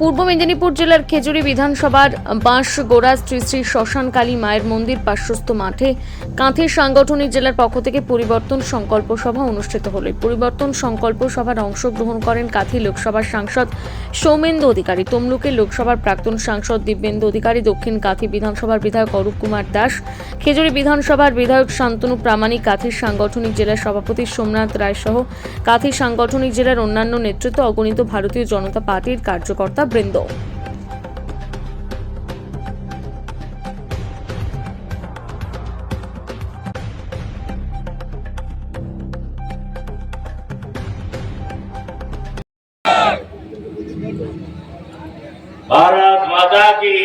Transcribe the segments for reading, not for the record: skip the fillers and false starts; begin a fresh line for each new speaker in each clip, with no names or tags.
পূর্ব মেদিনীপুর জেলার খেজুরি বিধানসভার বাঁশগোড়া শ্রী শ্রী শ্মশান কালী মায়ের মন্দির পার্শ্বস্থ মাঠে কাঁথি সাংগঠনিক জেলার পক্ষ থেকে পরিবর্তন সংকল্প সভা অনুষ্ঠিত হলো। পরিবর্তন সংকল্প সভার অংশগ্রহণ করেন কাঁথি লোকসভার সাংসদ সৌমেন্দু অধিকারী, তমলুকের লোকসভার প্রাক্তন সাংসদ দিব্যেন্দু অধিকারী, দক্ষিণ কাঁথি বিধানসভার বিধায়ক অরূপ কুমার দাস, খেজুরি বিধানসভার বিধায়ক শান্তনু প্রামাণিক, কাঁথির সাংগঠনিক জেলার সভাপতি সোমনাথ রায় সহ কাঁথি সাংগঠনিক জেলার অন্যান্য নেতৃত্ব, অগণিত ভারতীয় জনতা পার্টির কার্যকর্তা বৃন্দ।
भारत माता की,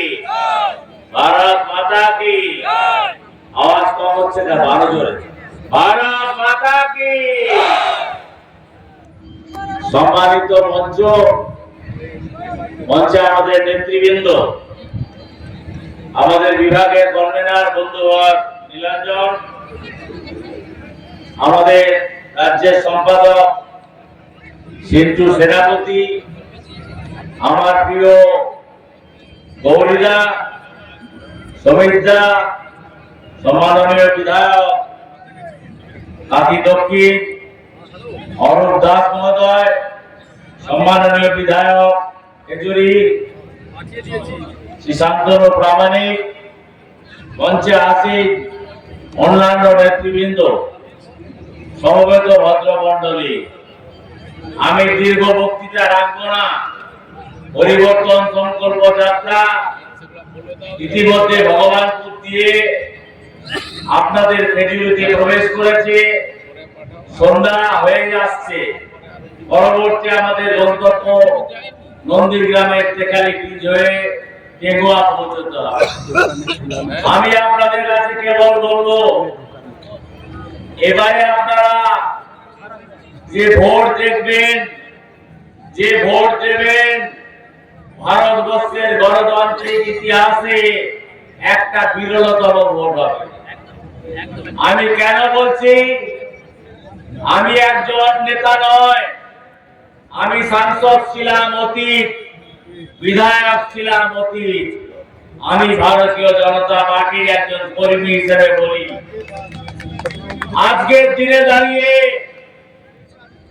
भारत माता की। आवाज कम होच्छे ना, बारो जोरे। भारत माता की। सम्मानित मंचे आमादेर नेतृबृंद, आमादेर विभागेर कन्वेनर बंधुवर नीलांजन, आमादेर राज्य सम्पादक सिंटू सेनापति, আমার প্রিয় গৌরীদা, সমিতদা, সম্মাননীয় বিধায়ক কাঁথি দক্ষিণ অরূপ দাস মহোদয়, সম্মাননীয় বিধায়ক খেজুরি শ্রী শান্তনু প্রামাণিক, মঞ্চে আসীন অন্যান্য নেতৃবৃন্দ, সমবেত ভদ্রমণ্ডলী, আমি দীর্ঘ বক্তৃতা রাখবো না। পরিবর্তন সংকল্প যাত্রা ইতিমধ্যে ভগবানপুর দিয়ে আপনাদের খেজুরিতে প্রবেশ করেছে, সন্ধ্যা হয়ে আসছে। পরবর্তী আমাদের গন্তব্য নন্দীগ্রামের টেকালি ব্রিজ হয়ে টেগুয়া পৌঁছতে হবে। আমি আপনাদের কাছে কেবল বলবো, এবারে আপনারা যে ভোট দেখবেন, যে ভোট দেবেন, ভারতবর্ষের গণতান্ত্রিক ইতিহাসে একটা বিরলতম ভোট হবে। আমি কেন বলছি? আমি একজন নেতা নয়, আমি সাংসদ ছিলাম অতীত, বিধায়ক ছিলাম অতীত, আমি ভারতীয় জনতা পার্টির একজন কর্মী হিসেবে বলি, আজকের দিনে দাঁড়িয়ে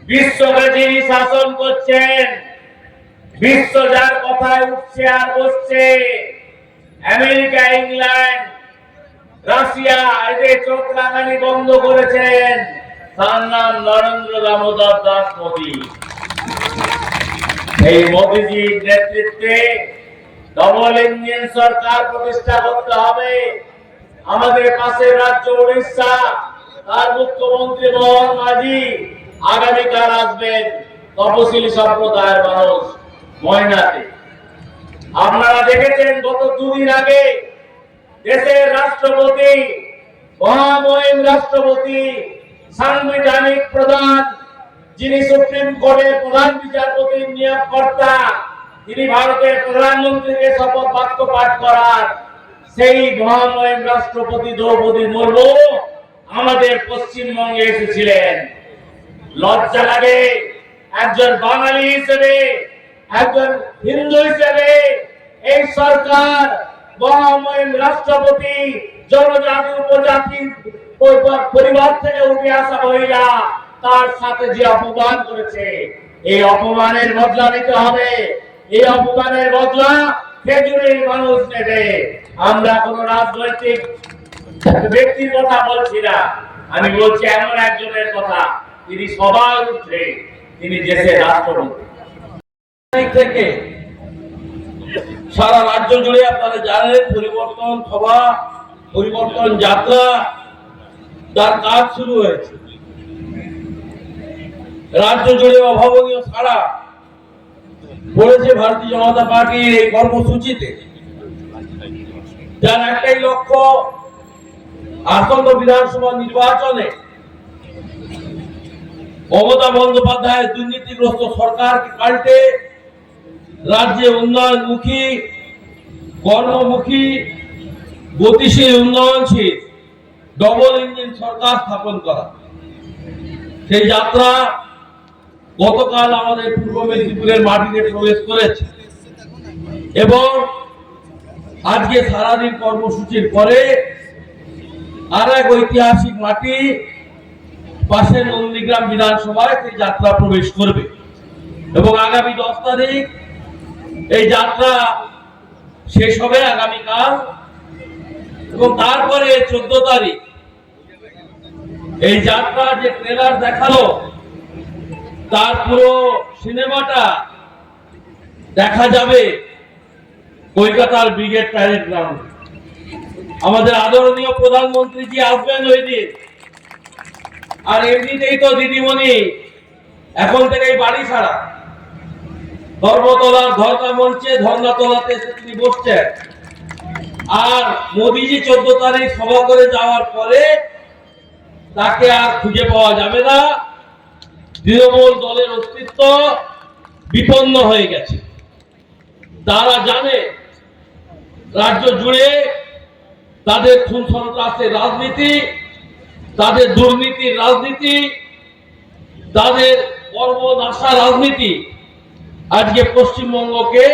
বিশ্বকে যিনি শাসন করছেন, বিশ্ব যার কথায় উঠছে আর বসছে, আমেরিকা, ইংল্যান্ড, রাশিয়া, এদের চোখ রাঙানি বন্ধ করেছেন, তার নাম নরেন্দ্র দামোদর দাস মোদী। এই মোদীজির নেতৃত্বে ডবল ইঞ্জিন সরকার প্রতিষ্ঠা করতে হবে। আমাদের পাশের রাজ্য উড়িষ্যা, তার মুখ্যমন্ত্রী মোহন মাঝি আগামীকাল আসবেন তপশিলি সম্প্রদায়ের মানুষ ময়নাতে। আপনারা দেখেছেন গত দুদিন আগে দেশের রাষ্ট্রপতি, মহামহিম রাষ্ট্রপতি, সাংবিধানিক প্রধান, যিনি সুপ্রিম কোর্টের প্রধান বিচারপতির নিয়োগকর্তা, তিনি ভারতের প্রধানমন্ত্রীকে শপথ বাক্য পাঠ করার সেই মহামহিম রাষ্ট্রপতি দ্রৌপদী মুর্মু আমাদের পশ্চিমবঙ্গে এসেছিলেন। লজ্জা লাগে একজন বাঙালি হিসেবে, একজন হিন্দু হিসেবে, এই সরকার মহামহিম রাষ্ট্রপতি জনজাতি উপজাতি পরিবার থেকে উঠে আসা মহিলা, তার সাথে যে অপমান করেছে, এই অপমানের বদলা নিতে হবে। এই অপমানের বদলা খেজুরির মানুষ নেবে। আমরা কোন রাজনৈতিক ব্যক্তির কথা বলছি না, আমি বলছি এমন একজনের কথা, তিনি সবার ঊর্ধ্বে, তিনি দেশের রাষ্ট্রপতি।
থেকে সারা রাজ্য জুড়ে আপনারা জানেন পরিবর্তন সভা, পরিবর্তন যাত্রা তার কাজ শুরু হয়েছে। রাজ্য জুড়ে অভাবনীয় সাড়া পড়েছে ভারতীয় জনতা পার্টির এই কর্মসূচিতে, যার একটাই লক্ষ্য, আসন্ন বিধানসভা নির্বাচনে মমতা বন্দ্যোপাধ্যায়ের দুর্নীতিগ্রস্ত সরকারকে পাল্টে রাজ্যে উন্নয়নমুখী, কর্মমুখী, গতিশীল, উন্নয়নশীল ডবল ইঞ্জিন সরকার স্থাপন করা। সেই যাত্রা গতকাল আমাদের পূর্ব মেদিনীপুরের মাটিতে প্রবেশ করেছে। এবং আজকে সারাদিন কর্মসূচির পরে আর এক ঐতিহাসিক মাটি পাশের নন্দীগ্রাম বিধানসভায় সেই যাত্রা প্রবেশ করবে এবং আগামী 10 তারিখ এই যাত্রা শেষ হবে আগামীকাল, এবং তারপরে 14 তারিখ এই যাত্রা যে ট্রেলার দেখালো তার পুরো সিনেমাটা দেখা যাবে কলকাতার ব্রিগেড প্যারেড গ্রাউন্ডে। আমাদের আদরণীয় প্রধানমন্ত্রী জি আসবেন ওই দিন। আর এমনিতেই তো দিদিমণি এখন থেকেই বাড়ি ছাড়া, ধর্মতলার ধর্ণা মঞ্চে ধর্ণাতলাতে এসে তিনি বসছেন। আর মোদিজি 14 তারিখ সভা করে যাওয়ার পরে তাকে আর খুঁজে পাওয়া যাবে না। তৃণমূল দলের অস্তিত্ব বিপন্ন হয়ে গেছে। তারা জানে রাজ্য জুড়ে তাদের খুন সন্ত্রাসের রাজনীতি, তাদের দুর্নীতির রাজনীতি, তাদের কর্মনাশা রাজনীতি আজকে পশ্চিমবঙ্গকে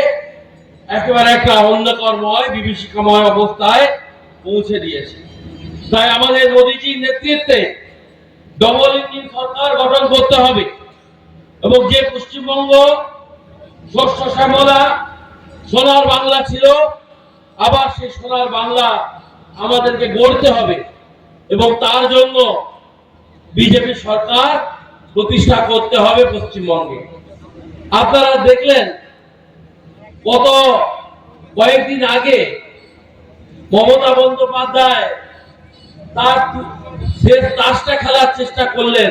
একেবারে একটা অন্ধকারময় বিভীষিকাময় অবস্থায় পৌঁছে দিয়েছে। তাই আমাদের মোদীজির নেতৃত্বে ডবল ইঞ্জিন সরকার গঠন করতে হবে এবং যে পশ্চিমবঙ্গ শস্য শ্যামলা সোনার বাংলা ছিল, আবার সেই সোনার বাংলা আমাদেরকে গড়তে হবে এবং তার জন্য বিজেপি সরকার প্রতিষ্ঠা করতে হবে পশ্চিমবঙ্গে। আপনারা দেখলেন কয়েকদিন আগে মমতা বন্দ্যোপাধ্যায় তার শেষ তাসটা খেলার চেষ্টা করলেন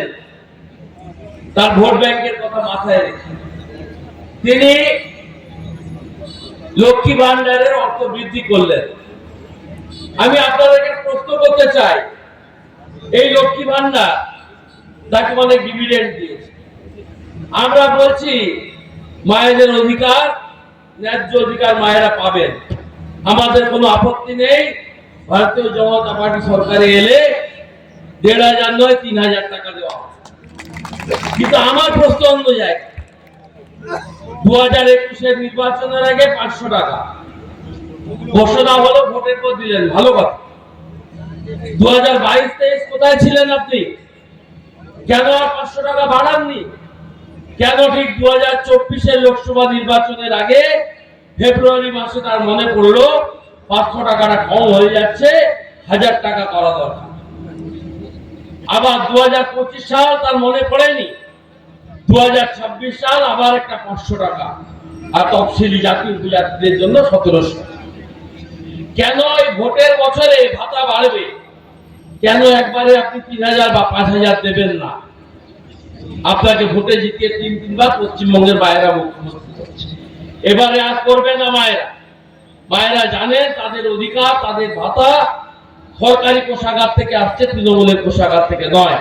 তার ভোট ব্যাংকের কথা মাথায় রেখে। তিনি লক্ষ্মী ভান্ডারের অর্থ বৃদ্ধি করলেন। আমি আপনাদেরকে প্রশ্ন করতে চাই, এই লক্ষ্মী ভান্ডার তাকে অনেক ডিভিডেন্ড দিয়েছে। আমরা বলছি মায়েদের অধিকার, ন্যায্য অধিকার মায়েরা পাবেন, আমাদের কোনো আপত্তি নেই। ভারতীয় জনতা পার্টি সরকারে এলে 1,500 নয় 3,000 টাকা দেওয়া হবে। কিন্তু আমার প্রশ্ন অন্য জায়গায়। 2021 নির্বাচনের আগে 500 টাকা ঘোষণা হলো, ভোটের পর দিলেন, ভালো কথা। 2022-23 কোথায় ছিলেন আপনি? কেন আর 500 টাকা বাড়াননি? কেন ঠিক 2024 লোকসভা নির্বাচনের আগে ফেব্রুয়ারি মাসে তার মনে পড়লো 500 টাকাটা কম হয়ে যাচ্ছে, 1000 টাকা করা দরকার। আবার 2025 সাল তার মনে পড়েনি, 2026 সাল আবার একটা 500 টাকা, আর তফসিলি জাতি উপজাতিদের জন্য 1700। কেন এই ভোটের বছরে ভাতা বাড়বে? কেন একবারে আপনি 3,000 বা 5,000 দেবেন না? আপনাকে ভোটে জিতিয়ে 3-3বার পশ্চিমবঙ্গের মায়েরা মুখ্যমন্ত্রী করছে। এবারে আর করবে না মায়েরা। মায়েরা জানেন তাদের অধিকার, তাদের ভাতা সরকারি কোষাগার থেকে আসছে, তৃণমূলের কোষাগার থেকে নয়।